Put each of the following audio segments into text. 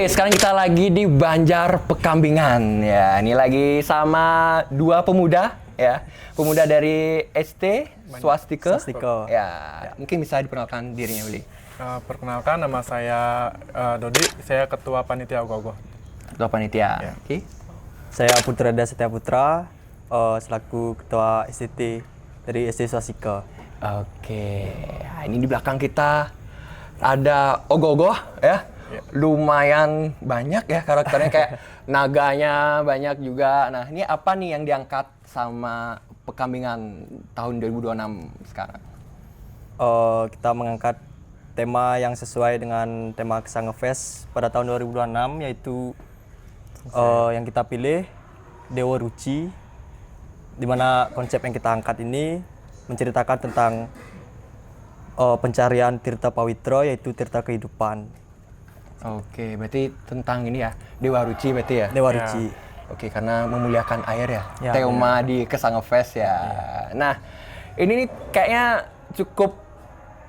Oke, sekarang kita lagi di Banjar Pekambingan ya. Ini lagi sama dua pemuda ya. Pemuda dari ST Swastika. Ya, mungkin bisa diperkenalkan dirinya, Willy. Perkenalkan, nama saya Dodi, saya Ketua Panitia Ogoh-Ogoh. Ketua Panitia. Ya. Oke. Saya Putra Setia Putra, selaku Ketua STT dari ST Swastika. Oke. Nah, ini di belakang kita ada Ogoh-Ogoh ya. Lumayan banyak ya karakternya, kayak naganya banyak juga. Nah, ini apa nih yang diangkat sama Pekambingan tahun 2026 sekarang? Kita mengangkat tema yang sesuai dengan tema Kesanga Fest pada tahun 2026, yaitu yang kita pilih Dewa Ruci, di mana konsep yang kita angkat ini menceritakan tentang pencarian Tirta Pawitra, yaitu Tirta kehidupan. Oke, berarti tentang ini ya, Dewa Ruci berarti ya? Dewa Ruci. Oke, karena memuliakan air ya, Ya, tema di Kesanga Fest ya. Nah, ini nih kayaknya cukup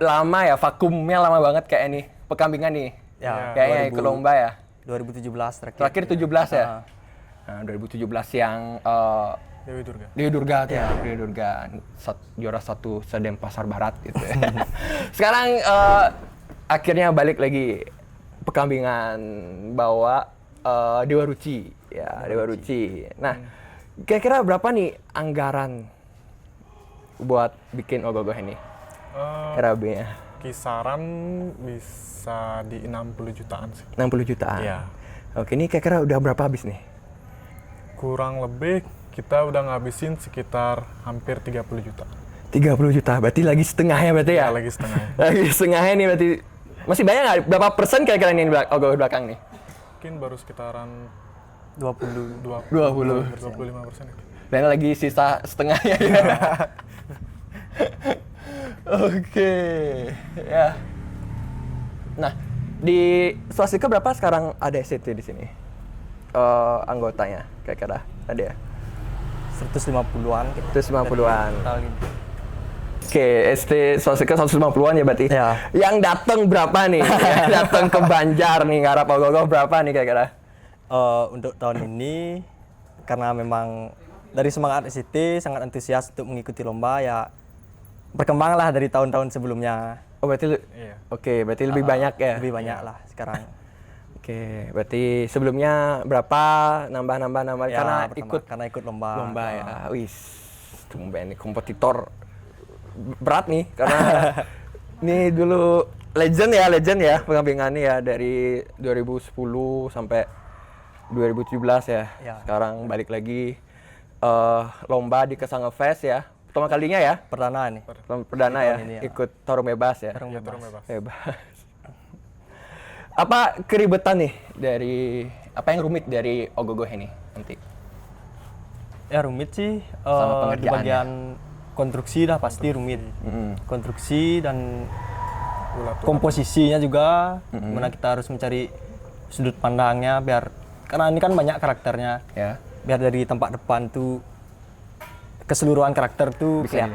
lama ya, vakumnya lama banget kayak ini, Pekambingan nih. Ya, Kayaknya ikut lomba ya. 2017 terakhir. Terakhir 17 ya? Nah, 2017 yang Dewi Durga. Dewi Durga tuh ya, Dewi Durga, juara satu Denpasar Barat gitu ya. Sekarang akhirnya balik lagi Pekambingan bawa Dewa Ruci ya, Dewa Ruci. Nah, kira-kira berapa nih anggaran buat bikin Ogoh-Ogoh ini? RAB-nya? Kisaran bisa di 60 jutaan sih. 60 jutaan? Iya. Oke, ini kira-kira udah berapa habis nih? Kurang lebih kita udah ngabisin sekitar hampir 30 juta. 30 juta, berarti lagi setengahnya berarti ya? Ya, lagi setengah. Lagi setengahnya nih berarti. Masih banyak nggak? Berapa persen kira-kira ini Ogoh belakang nih? Mungkin baru sekitaran 20. 25%. Dan lagi sisa setengahnya ya. Oke, ya. Nah, di Swastika berapa sekarang ada SCT di sini? Anggotanya kira-kira ada ya? 150-an. 150-an. Tahun ini. Oke, ST Swastika 150-an ya berarti? Ya. Yang datang berapa nih? Yang datang ke Banjar nih, ngarap Ogoh-Ogoh berapa nih kira-kira? Untuk tahun ini, karena memang dari semangat SCT sangat antusias untuk mengikuti lomba, ya berkembang lah dari tahun-tahun sebelumnya. Oh berarti Iya. Oke, berarti lebih banyak ya? Lebih banyak lah sekarang. Oke, berarti sebelumnya berapa nambah Ya, karena ikut lomba. lomba ya. Wis, tumben nih kompetitor berat nih karena ini dulu legend ya Pekambingan ini ya, dari 2010 sampai 2017 ya. Ya. Sekarang balik lagi lomba di Kesanga Fest ya. Pertama kalinya ya. Perdana nih. Perdana ya, Tahun ini ya. ikut tarung bebas ya. Tarung bebas. Bebas. Bebas. Apa keribetan nih apa yang rumit dari Ogoh-Ogoh ini nanti? Ya rumit sih. Sama Di pengerjaannya. bagian konstruksi dah pasti rumit. Konstruksi dan komposisinya juga, mana kita harus mencari sudut pandangnya karena ini kan banyak karakternya. Ya. Biar dari tempat depan tuh keseluruhan karakter tuh Bisa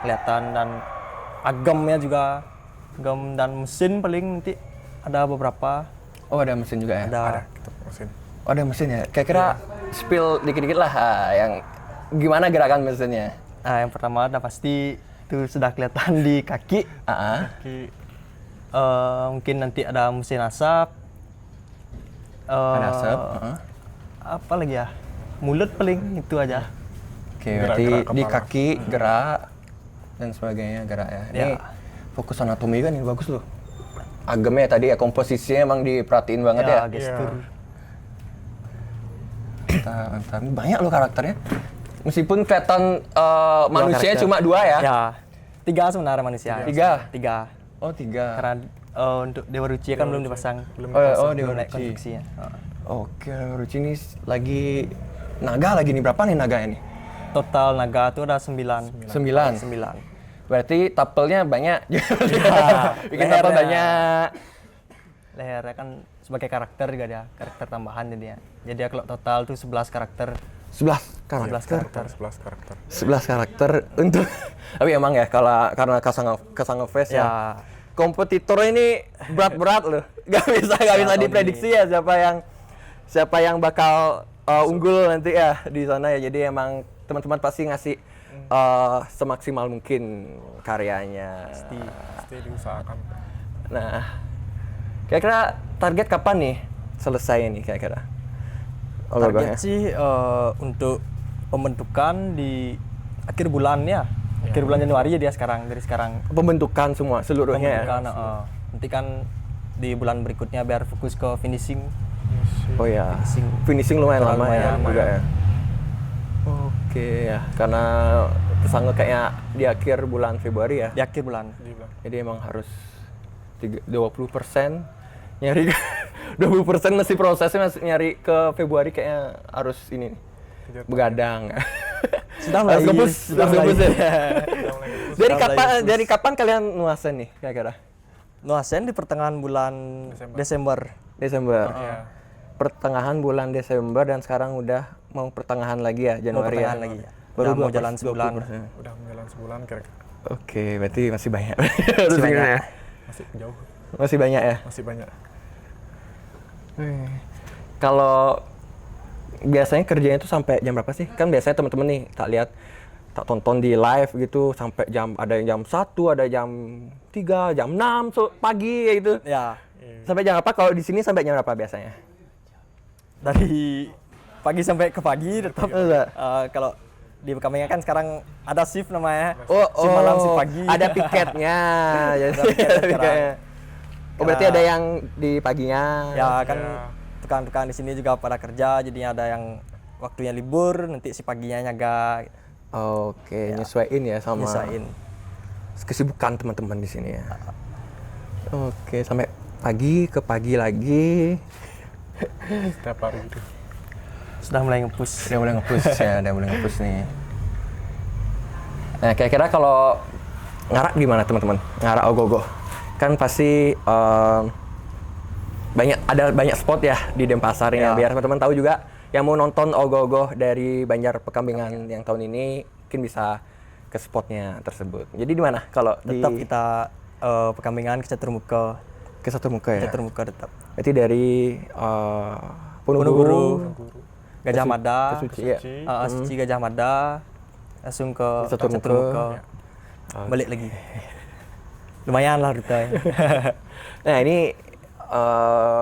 kelihatan dan agamnya juga, agam dan mesin paling nanti ada beberapa. Oh, ada mesin juga ya? Ada. Kita mesin. Oh, ada mesin ya? Kira-kira spill dikit-dikit lah yang gimana gerakan mesinnya? Nah, yang pertama ada pasti itu sudah kelihatan di kaki. Ki- Mungkin nanti ada mesin asap. Ada asap. Apa lagi ya? Mulut paling itu aja. Oke, berarti Gerak-gerak di kepala. kaki gerak dan sebagainya gerak ya. Ini Ya. fokus anatomi kan ini bagus loh. Agamnya tadi ya, komposisinya emang diperhatiin banget ya. Gestur. Mantap. Ini banyak loh karakternya. Meskipun kelihatan manusianya karakter. cuma 2 ya. Ya. 3 sebenarnya manusia. 3? 3. Oh, 3. Karena untuk Dewa Ruci kan belum dipasang. Oh, Dewa Belum naik Ruci. konstruksinya. Oke, Ruci ini lagi naga lagi nih. Berapa nih naganya nih? Total naga itu ada 9. 9. 9. Berarti tapelnya banyak. Bikin Lehernya. tapel banyak. Lehernya kan sebagai karakter juga dia, karakter tambahan jadinya. Jadi ya kalau total tuh 11 karakter. 11 karakter. 11 karakter. 11 karakter. 11 karakter untuk tapi emang ya karena Kesanga Fest ya. Ya, Kompetitornya ini berat-berat loh. nggak bisa tahun diprediksi ya siapa yang bakal unggul nanti ya di sana ya. Jadi emang teman-teman pasti ngasih semaksimal mungkin karyanya. Pasti diusahakan. Nah, kira-kira target kapan nih selesai nih kira-kira? Target sih untuk pembentukan di akhir bulan ya. Akhir bulan Januari ya dia sekarang, dari sekarang. Pembentukan semua seluruhnya ya? Pembentukan, nanti kan di bulan berikutnya biar fokus ke finishing. Oh ya, finishing lumayan lama ya lumayan. juga ya. Oke ya, karena kesangga kayaknya di akhir bulan Februari ya. Di akhir bulan. Jadi emang harus 20% nyari 20% masih prosesnya masih nyari ke Februari kayaknya harus ini nih, begadang. Sudah Harus mulai. ngebus, Sudah harus mulai. ngebus ya. Sudah mulai Dari kapan kalian nuasen nih kira-kira? Nuasen di pertengahan bulan Desember. Desember. Iya. Pertengahan bulan Desember dan sekarang udah mau pertengahan lagi ya, Januari pertengahan ya. lagi ya. Baru Udah mau 20%. jalan sebulan. Udah menjalan sebulan kira-kira. Oke, berarti masih banyak. Masih banyak. ya. Masih jauh, Masih banyak ya. masih banyak. Kalau biasanya kerjanya itu sampai jam berapa sih? Kan biasanya teman-teman nih tak lihat, tak tonton di live gitu sampai ada yang jam 1, ada jam 3, jam 6 pagi ya itu. Ya, Sampai jam apa? Kalau di sini sampai jam berapa biasanya? dari pagi sampai ke pagi tetap. Iya. Kalau di Pekambangan kan sekarang ada shift namanya. Oh, shift malam, shift pagi. Ada piketnya. Jadi piketnya ada sekarang. piketnya. Oh, berarti ada yang di paginya. Ya kan rekan-rekan di sini juga pada kerja, jadinya ada yang waktunya libur, nanti si paginya nyaga. Oke, nyesuaiin ya sama Nyesain. kesibukan teman-teman di sini ya. Oke, sampai pagi ke pagi lagi. Setiap hari gitu. Sudah mulai nge-push. Udah mulai nge-push ya, udah mulai nge-push nih. Nah, kira-kira kalau ngarak gimana teman-teman? Ngarak ogoh-ogoh. Kan pasti ada banyak spot ya di Denpasar ya. Ya. Biar teman-teman tahu juga yang mau nonton ogoh-ogoh dari Banjar Pekambangan yang tahun ini mungkin bisa ke spotnya tersebut. Jadi di mana kalau Tetap di kita Pekambangan ke Caturmuka. ke satu muka ya? Caturmuka tetap. Berarti dari Ponorogo, Gajah Kesu- Mada, Kesuci ya. Suci Gajah Mada, langsung ke Caturmuka. Caturmuka. Balik lagi. Lumayan lah rute. Nah ini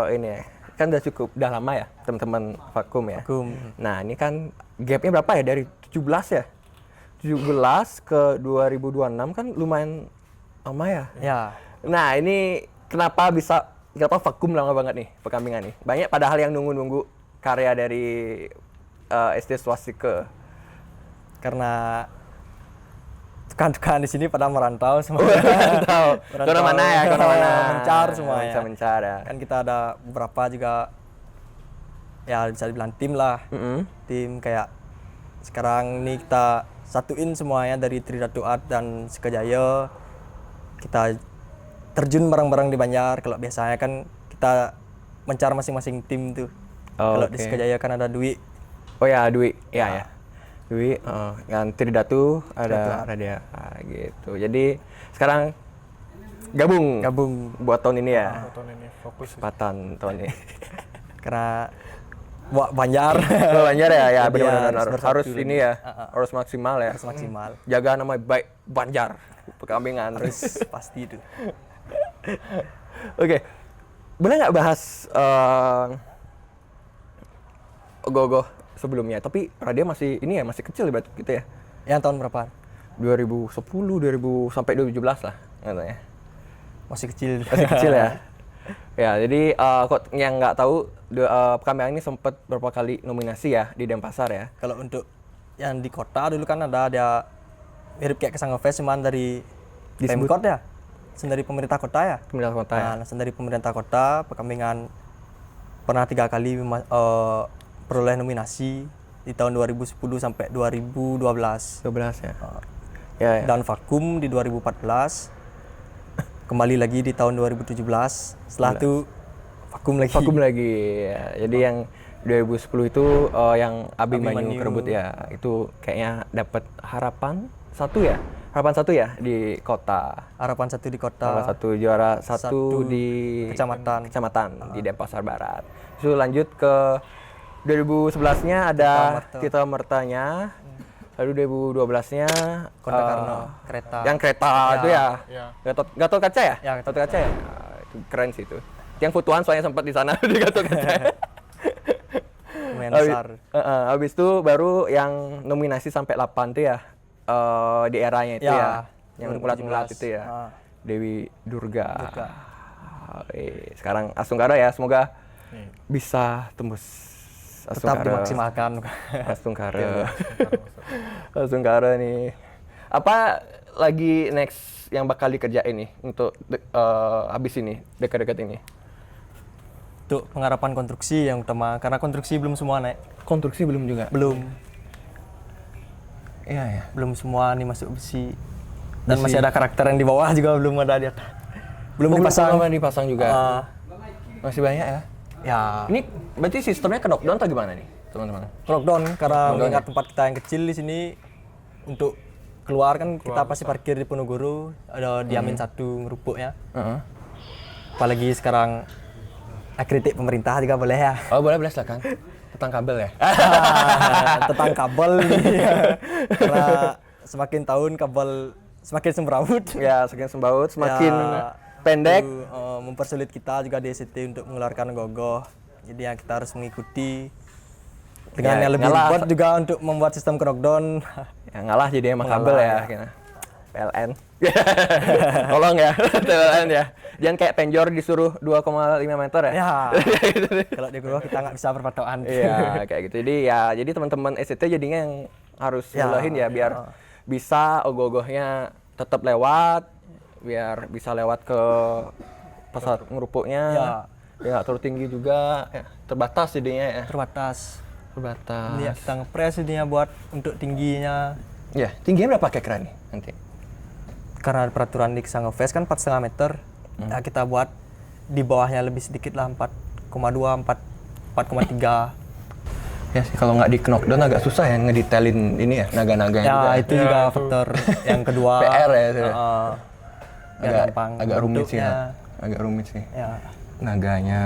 ya, kan udah cukup, udah lama ya teman-teman vakum ya. Vakum. Nah ini kan gapnya berapa ya dari 17 ya? 17 ke 2026 kan lumayan lama ya. Ya, Nah ini kenapa vakum lama banget nih Pekambangan nih? Banyak padahal yang nunggu-nunggu karya dari SD Swastika. karena tukang-tukang di sini pada merantau semua. Merantau. Kemana-mana ya, kemana-mana. Mencar semua ya. Bisa mencar ya. Kan kita ada beberapa juga ya bisa dibilang tim lah. Tim kayak sekarang ini kita satuin semuanya dari Tridatu Art dan Sekajaya. Kita terjun bareng-bareng di Banjar. Kalau biasanya kan kita mencar masing-masing tim tuh. Oh, Kalau di oke. Sekajaya kan ada Dwi. Oh ya, Dwi. Ya. Dwi, yang Tridatu ada Radia gitu. Jadi sekarang gabung buat tahun ini ya. Tahun ini fokus sih. Kesempatan tahun ini. Karena buat Banjar. Oh, Banjar ya, ya Jadi benar-benar harus harus bersatu ini ya, harus maksimal ya. harus maksimal. Jaga nama baik Banjar, Pekambangan. Harus pasti itu. Oke, boleh nggak bahas ogoh-ogoh sebelumnya? Tapi Radia masih ini ya, masih kecil berarti gitu ya. Yang tahun berapa? 2010, 2000 sampai 2017 lah katanya. Masih kecil. Masih kecil ya. Ya, jadi kok yang nggak tahu Pekambangan ini sempat berapa kali nominasi ya di Denpasar ya. Kalau untuk yang di kota dulu kan ada mirip kayak Kesanga Fest cuman dari Disebut? Pemkot ya. Dari pemerintah kota ya. Pemerintah kota ya. Nah, langsung dari pemerintah kota, Pekambangan pernah 3 kali peroleh nominasi di tahun 2010 sampai 2012. 12 ya. Ya, ya. Dan vakum di 2014. Kembali lagi di tahun 2017. Setelah itu vakum lagi. Vakum lagi. Ya. Jadi yang 2010 itu yang Abimanyu Abimanyu. Kerebut ya. Itu kayaknya dapat harapan 1 ya Harapan 1 ya di kota. Harapan 1 di kota. Harapan 1 juara 1 Satu di kecamatan. di Denpasar Barat. Terus lanjut ke 2011-nya ada Tito Mertanya. Lalu 2012-nya Kondakarno, kereta. Yang kereta itu ya. Iya. Gatot Kaca ya? Ya, Gatot Kaca ya. Nah, itu keren sih itu. Yang Futuan soalnya sempat di sana di Gatot Kaca. Lumayan besar. Habis itu baru yang nominasi sampai 8 tuh ya. Di eranya itu ya. Yang 2017. mulat-mulat itu ya. Ah. Dewi Durga. Sekarang Astungkara ya, semoga bisa tembus Tetap dimaksimalkan. Astungkara. Astungkara nih. Apa lagi next yang bakal dikerjain nih untuk habis ini, dekat-dekat ini? Untuk pengharapan konstruksi yang utama, karena konstruksi belum semua naik. Konstruksi belum juga? Belum. Iya ya. Belum semua nih masuk besi. Dan masih ada karakter yang di bawah juga belum ada di atas. Belum dipasang. Belum dipasang juga. Masih banyak ya? Ya. Ini berarti sistemnya ke knockdown atau gimana nih, teman-teman? Lockdown karena Lockdown mengingat ya? tempat kita yang kecil di sini untuk keluar kan kita pasti parkir di Ponorogo, ada di Amin 1 ngerupuknya. Apalagi sekarang kritik pemerintah juga boleh ya. Oh boleh silakan. Tentang kabel ya? Tentang kabel nih. Karena semakin tahun kabel semakin semrawut. Ya, semakin sembaut, semakin Ya, pendek. itu, mempersulit kita juga di SCT untuk mengeluarkan gogoh. Jadi ya kita harus mengikuti dengan Ya, yang lebih ngalah. ribet juga untuk membuat sistem knockdown. Ya ngalah jadi emang kabel Mengalah, ya. ya. Kayaknya. PLN. Tolong ya, PLN ya. Jangan kayak penjor disuruh 2,5 meter ya. Ya, kalau di gogoh kita nggak bisa berpatokan. Iya, kayak gitu. Jadi teman-teman SCT jadinya yang harus Ya, ngalahin ya biar bisa ogoh-ogohnya tetap lewat, biar bisa lewat ke pesawat ngerupuknya. Ya, nggak terlalu tinggi juga, ya, terbatas jadinya ya. Terbatas. Terbatas. Ini ya, kita ngepres jadinya buat untuk tingginya. Ya, tingginya berapa kira nih nanti? Karena peraturan di Xangofest kan 4,5 meter. Ya, kita buat di bawahnya lebih sedikit lah, 4,2, 4,3. Ya sih, kalau nggak di knockdown agak susah ya ngedetailin ini ya, naga-naganya Ya, juga. itu juga faktor yang kedua. PR ya, itu. Biar gampang agak rumit sih bentuknya. ya. Agak rumit sih. Ya. Naganya.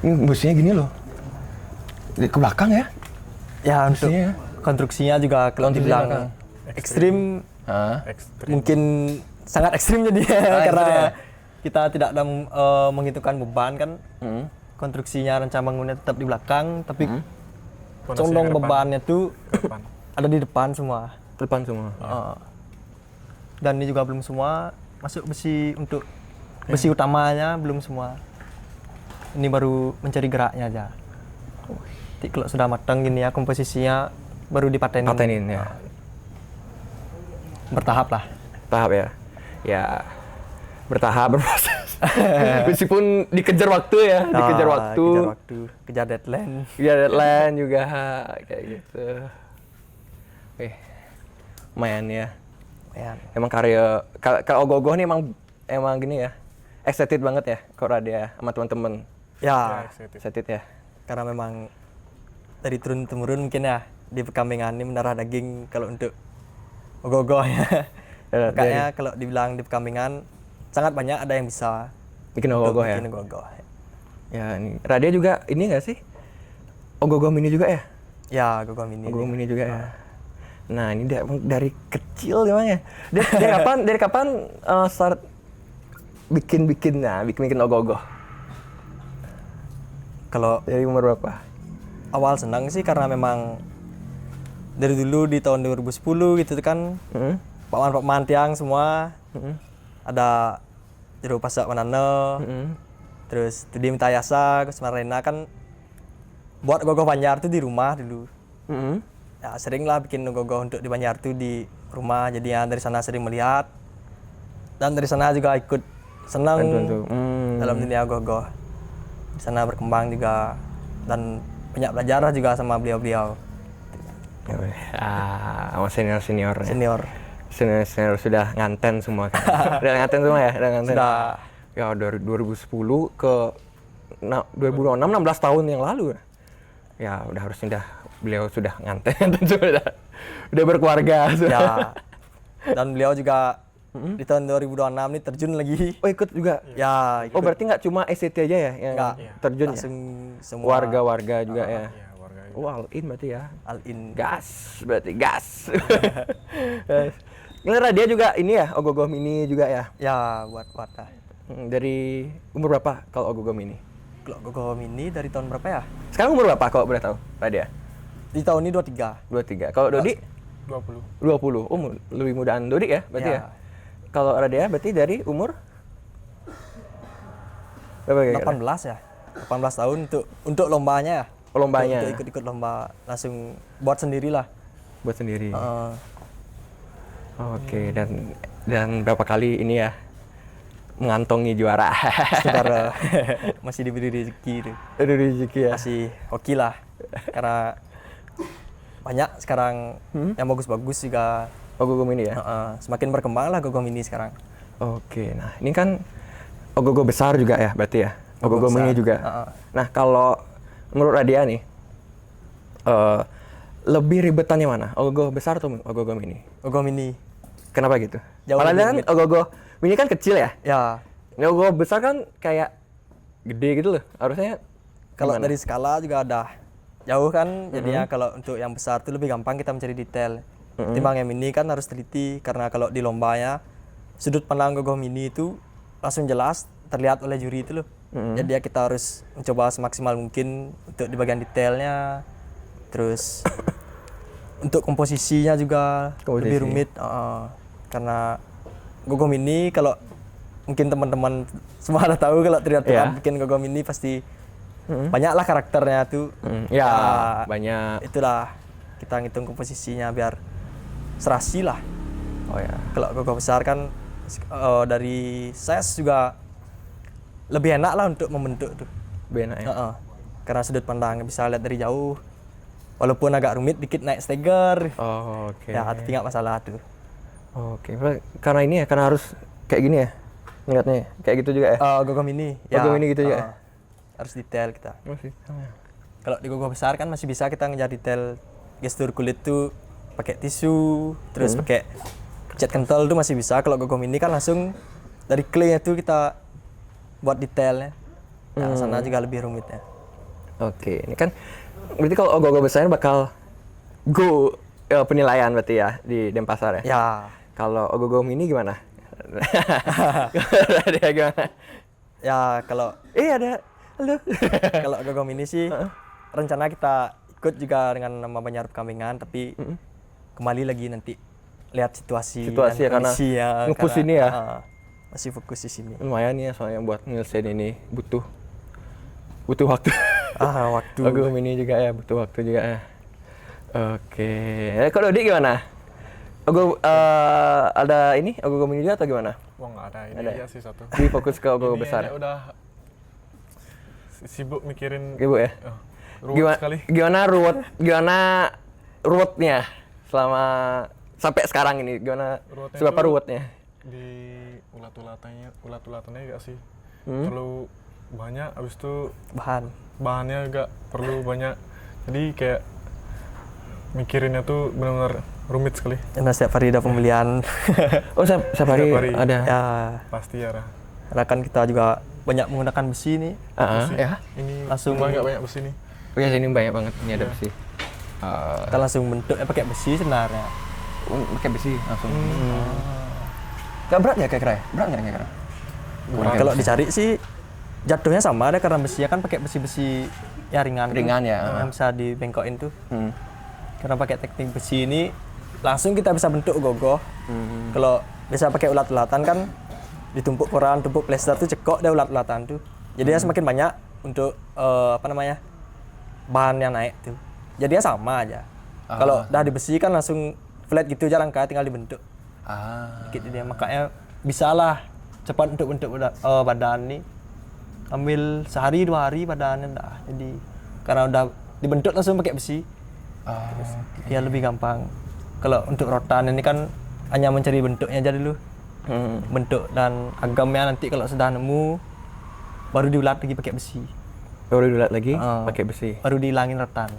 Ini busnya gini loh. Ke belakang ya? Ya, untuk Konstruksinya ya? konstruksinya juga kalau Konstruksinya dibilang belakang. ekstrim, Hah? Ekstrim. mungkin sangat ekstrim jadinya karena ekstrim ya? kita tidak ada menghitungkan beban kan. Konstruksinya rencana bangunnya tetap di belakang, tapi Pondasinya condong ke depan. bebannya tuh Ke depan. ada di depan semua. Depan semua. Dan ini juga belum semua masuk besi untuk besi utamanya belum semua. Ini baru mencari geraknya aja. Nanti kalau sudah matang gini ya komposisinya baru dipatenin. Patenin ya. Bertahap lah. Tahap ya. Ya. Bertahap, berproses. Meskipun dikejar waktu ya, dikejar waktu. Kejar waktu, kejar deadline. Ya deadline juga kayak gitu. Lumayan ya. Ya. Emang karya kalau Ogoh nih emang gini ya. Excited banget ya kalau dia sama teman-teman. Ya, Excited ya. karena memang dari turun temurun mungkin ya di Pekambingan ini mendarah daging kalau untuk ogoh-ogoh ya. Makanya kalau dibilang di Pekambingan sangat banyak ada yang bisa Bikin Ogoh ya. bikin ogoh-ogoh. Ya ini. Radia juga ini nggak sih? Ogoh mini juga ya? Ya, ogoh mini. Ogoh mini juga ya. Nah ini dari kecil gimana ya? Dari kapan start bikin ogoh-ogoh? Kalau Dari umur berapa? awal senang sih karena memang dari dulu di tahun 2010 gitu kan Pak Man Tiang semua ada Jero Pasak Manano, terus Tudi Mitayasa, Kusmarena kan buat ogoh Banjar tuh di rumah dulu. Ya sering lah bikin ogoh untuk di Banjar tuh di rumah, jadi ya dari sana sering melihat dan dari sana juga ikut senang dalam dunia ogoh. Di sana berkembang juga dan banyak belajar juga sama beliau-beliau Sama senior. Senior sudah nganten semua kan. Udah nganten semua ya? Udah nganten. Sudah. Ya dari 2010 ke 2006, 16 tahun yang lalu ya. Ya udah harusnya beliau sudah nganten, sudah berkeluarga. Ya. Dan beliau juga di tahun 2026 nih terjun lagi. Oh ikut juga? Ya, Oh berarti nggak cuma SCT aja ya yang Nggak, terjun ya? langsung semua Warga-warga juga ya? Iya, warga. Oh all in berarti ya? all in. Gas, berarti gas. Ngelera dia juga ini ya, Ogogo Mini juga ya? Ya, buat wadah. Dari umur berapa kalau Ogogo Mini? Kalau Gogo Mini dari tahun berapa ya? Sekarang umur berapa kalau boleh tahu, Radia? Di tahun ini 23. 23. Kalau Dodi? 20. 20. Oh, lebih mudaan Dodi ya berarti ya? Kalau Radia berarti dari umur? Berapa kira-kira? 18 ya. 18 tahun untuk lombanya ya. Oh, lombanya? Untuk ikut-ikut lomba langsung buat sendirilah. Buat sendiri. Heeh. Oke, dan berapa kali ini ya mengantongi juara? Sekitar masih diberi rezeki itu. Aduh rezeki ya. Masih hoki lah. Karena banyak sekarang yang bagus-bagus juga. Ogogo Mini ya. Semakin berkembang lah Gogo Mini sekarang. Oke, nah ini kan Ogogo besar juga ya berarti ya. Ogogo besar. Mini juga. Nah kalau menurut Radia nih, lebih ribetannya mana? Ogogo besar atau Ogogo Mini? Gogo Mini. Kenapa gitu? Jauh Padahal lebih kan rumit. Ogogo Mini kan kecil ya. Ya, Nah, Ogogo besar kan kayak gede gitu loh. Harusnya kalau gimana? dari skala juga ada jauh kan. Jadinya kalau untuk yang besar itu lebih gampang kita mencari detail. Timbang yang mini kan harus teliti karena kalau di lombanya sudut pandang Gogo Mini itu langsung jelas terlihat oleh juri itu loh. Jadi ya kita harus mencoba semaksimal mungkin untuk di bagian detailnya. Terus untuk komposisinya juga Komposisi. lebih rumit karena Gogo Mini kalau mungkin teman-teman semua ada tahu kalau terlihat Iya. bikin Gogo Mini pasti banyaklah karakternya tuh. Ya, Ya, banyak. Itulah kita ngitung komposisinya biar serasi lah. Oh ya. Kalau Gogo besar kan dari size juga lebih enak lah untuk membentuk tuh. Benar ya. Heeh. Karena sudut pandang bisa lihat dari jauh. Walaupun agak rumit dikit naik steger. Oh, oke. Ya, tapi nggak masalah tuh. Oke, karena ini ya, karena harus kayak gini ya. Ngeliatnya ya? Kayak gitu juga ya. Gogo Mini. Gogo Mini gitu ya? Harus detail kita. Oh, sih, sama ya. Kalau di Gogo besar kan masih bisa kita ngejar detail gestur kulit tuh pakai tisu, terus pakai cat kental tuh masih bisa. Kalau Gogo Mini kan langsung dari clay itu kita buat detailnya. Nah, sana juga lebih rumit ya. Oke, ini kan berarti kalau Ogogo besar bakal go penilaian berarti ya di Denpasar ya. Ya, Kalau Ogogo Mini gimana? Dia gimana? ya kalau Ada. Halo. kalau Gogo Mini sih rencana kita ikut juga dengan nama Banjar Kambingan, tapi kembali lagi nanti lihat situasi Situasi ya, karena kondisi ya. nge-push Karena, ini ya. masih fokus di sini. Lumayan ya soalnya buat nyelesain ini butuh waktu. Waktu. Ogogo Mini juga ya butuh waktu juga ya. Oke. Kalau Dodi gimana? Ada ini Ogogo Mini juga atau gimana? Wah nggak ada, ini Ada aja ya? sih satu. Lebih fokus ke Ogogo Ini besar. aja udah sibuk mikirin. Ibu ya. Ruwet sekali. Gimana ruwetnya selama sampai sekarang ini? Gimana Ruwetnya seberapa tuh- ruwetnya? Di ulat-ulatannya gak sih? Terlalu banyak, abis itu bahannya agak perlu banyak. Jadi kayak mikirinnya tuh benar-benar rumit sekali. Karena setiap hari ada pembelian. Oh, setiap hari Setiap hari. ada. Ya, Pasti ya, Rah. karena kan kita juga banyak menggunakan besi nih. Besi. Ya. Ini Langsung- banyak besi nih. Oh ya, sini banyak banget ini ada besi. Kita langsung bentuknya pakai besi sebenarnya. Pakai besi langsung. Gak berat ya kira-kira ya? Berat nggak kira-kira? Kurang. Kalau dicari sih jatuhnya sama ada karena besinya kan pakai besi-besi ya ringan. Ringan tuh, ya, Yang bisa dibengkokin tuh. Hmm. Karena pakai teknik besi ini langsung kita bisa bentuk gogoh. Kalau bisa pakai ulat-ulatan kan ditumpuk koran, tumpuk plester tuh cekok deh ulat-ulatan tuh. Jadinya semakin banyak untuk bahan yang naik tuh. Jadinya sama aja. Kalau udah di besi kan langsung flat gitu aja langkah tinggal dibentuk. Dikit dia makanya bisalah cepat untuk bentuk badan nih. Ambil sehari 2 hari badannya dah. Jadi karena udah dibentuk langsung pakai besi. Dia lebih gampang. Kalau untuk rotan ini kan hanya mencari bentuknya aja dulu. Bentuk dan agamnya nanti kalau sudah nemu baru diulat lagi pakai besi. Baru dilihat lagi pakai besi. Baru dihilangin rotan.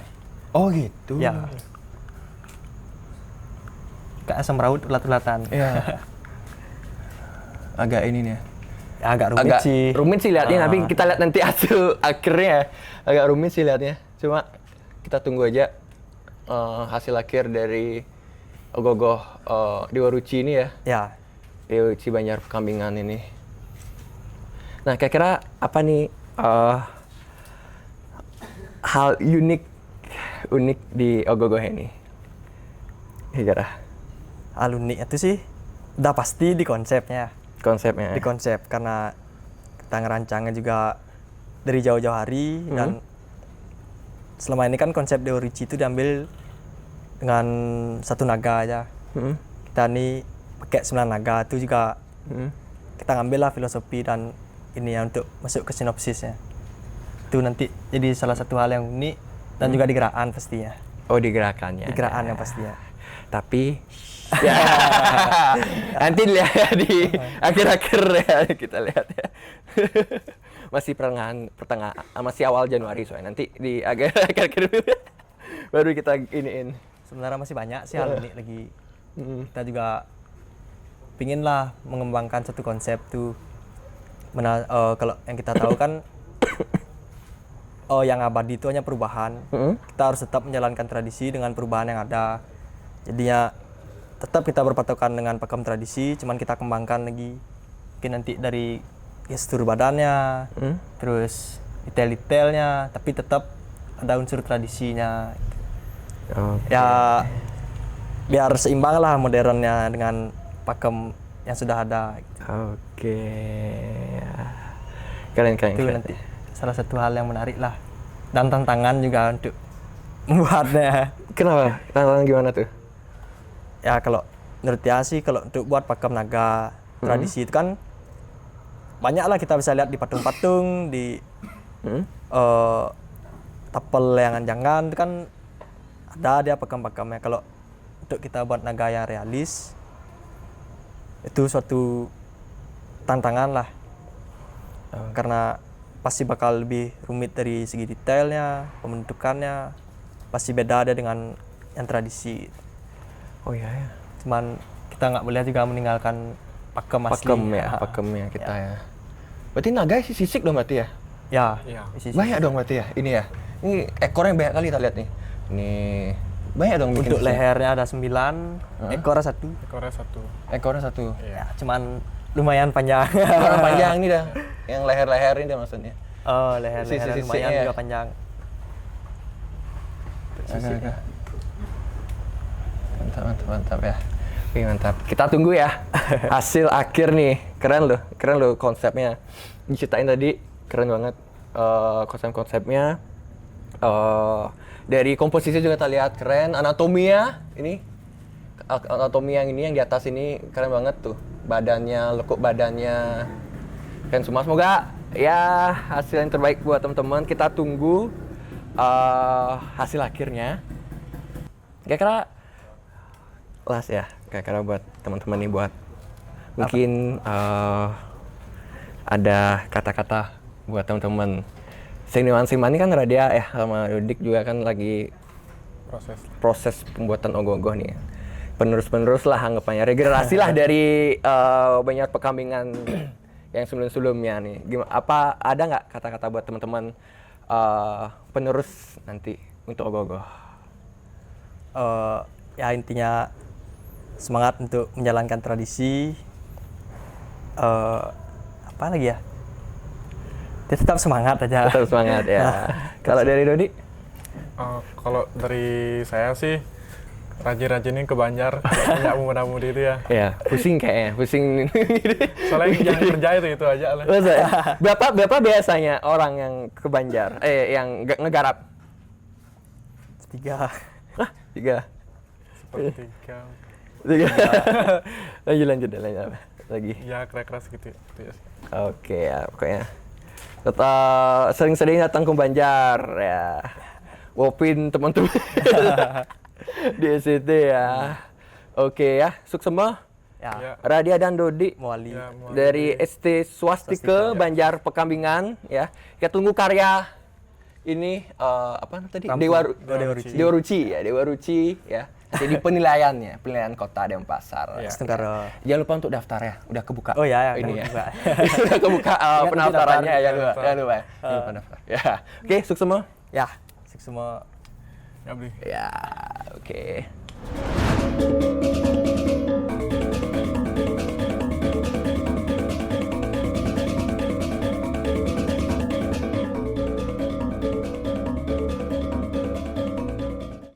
Oh gitu. Ya. Kayak asam rawut ulat-ulatan. Iya. Agak ini nih. Ya, agak rumit Agak sih. rumit sih lihatnya, Ah. tapi kita lihat nanti hasil akhirnya. Agak rumit sih lihatnya. Cuma kita tunggu aja hasil akhir dari ogoh-ogoh Dewa Ruci ini ya. Ya. Dewa Ruci Banjar Pekambingan ini. Nah, kira-kira apa nih hal unik di ogoh-ogoh ini? Kira-kira Hal unik itu sih udah pasti di konsepnya. konsepnya. Di konsep karena kita ngerancangnya juga dari jauh-jauh hari dan selama ini kan konsep Dewa Ruci itu diambil dengan satu naga aja. Hmm. Kita nih pakai 9 naga itu juga kita ngambil lah filosofi dan ini ya untuk masuk ke sinopsisnya. Itu nanti jadi salah satu hal yang unik dan juga di gerakan pastinya. Oh, di gerakannya. Di gerakan yang pastinya. Tapi ya, nanti lihat ya di akhir-akhir ya kita lihat ya. Masih pertengahan masih awal Januari soalnya, nanti di akhir-akhir baru kita iniin. Sebenarnya masih banyak sih hal unik lagi. Kita juga pingin lah mengembangkan satu konsep tuh. Kalau yang kita tahu kan yang abadi itu hanya perubahan. Kita harus tetap menjalankan tradisi dengan perubahan yang ada. Jadinya tetap kita berpatokan dengan pakem tradisi, cuman kita kembangkan lagi. Mungkin nanti dari gestur badannya, terus detail-detailnya, tapi tetap ada unsur tradisinya. Ya biar seimbang lah modernnya dengan pakem yang sudah ada. Oke. Keren. Itu nanti salah satu hal yang menarik lah. Dan tantangan juga untuk membuatnya. Kenapa? Tantangan gimana tuh? Ya kalau menurut dia sih kalau untuk buat pakem naga tradisi itu kan banyak lah kita bisa lihat di patung-patung, di tapel yang jangan itu kan ada dia pakem-pakemnya. Kalau untuk kita buat naga yang realis itu suatu tantangan lah. Karena pasti bakal lebih rumit dari segi detailnya, pembentukannya pasti beda ada dengan yang tradisi. Oh iya ya. Cuman kita nggak boleh juga meninggalkan pakem asli. Pakemnya kita ya. Berarti naga sisik dong berarti ya? Ya. Iya. isi-isi. Banyak dong berarti ya? Ini ya. Ini ekornya banyak kali kita lihat nih. Ini banyak dong bikin Untuk sisik. lehernya ada 9, ekornya 1. Ekornya 1. Ekornya 1. Ya, cuman lumayan panjang. Ekornya panjang nih dah. Yang leher-leher ini dah maksudnya. Oh, leher-leher Sisi-sisinya lumayan ya. juga panjang. Agak. Mantap ya. Oke, mantap. Kita tunggu ya hasil akhir nih. Keren loh konsepnya. Diceritain tadi keren banget konsepnya. Dari komposisi juga kita lihat keren. Anatominya yang di atas ini keren banget tuh. Badannya, lekuk badannya keren semua. Semoga ya hasil yang terbaik buat teman-teman. Kita tunggu hasil akhirnya. Kira-kira last ya, kira-kira buat teman-teman nih buat mungkin ada kata-kata buat teman-teman. Seniman ini kan Radia ya sama Dodik juga kan lagi proses pembuatan ogoh-ogoh nih. Penerus-penerus lah anggapannya, regenerasi lah dari Banjar Pekambingan yang sebelum-sebelumnya nih. Apa ada nggak kata-kata buat teman-teman penerus nanti untuk ogoh-ogoh? Ya intinya semangat untuk menjalankan tradisi. Apa lagi ya? Dia tetap semangat aja. Tetap semangat ya. Kalau dari Dodi? Kalau dari saya sih rajin-rajinin ke Banjar, punya muda-mudi itu ya. Ya, pusing kayaknya, pusing. Soalnya yang kerja itu aja lah. Berapa biasanya orang yang ke Banjar, yang ngegarap? 3. 3. Seperti 3. Lanjut lagi. ya kira-kira segitu ya. Oke ya, pokoknya tetap sering-sering datang ke Banjar ya. Wopin teman-teman di SCT ya. Oke ya, sukses semua. Ya. Radia dan Dodi Muali. Ya, Muali. dari ST Swastika Banjar Pekambingan ya. Kita tunggu karya ini apa tadi? Rampung. Dewa Ruci ya. Jadi penilaian kota Denpasar. Iya. Setengkara. Jangan lupa untuk daftar ya, udah kebuka. Oh ya, ini ya. kebuka. Udah kebuka pendaftarannya ya, jangan lupa ya. Jangan lupa daftar. Ya. Oke, sukses semua. Ya, sukses semua. Ya beli. Ya, oke.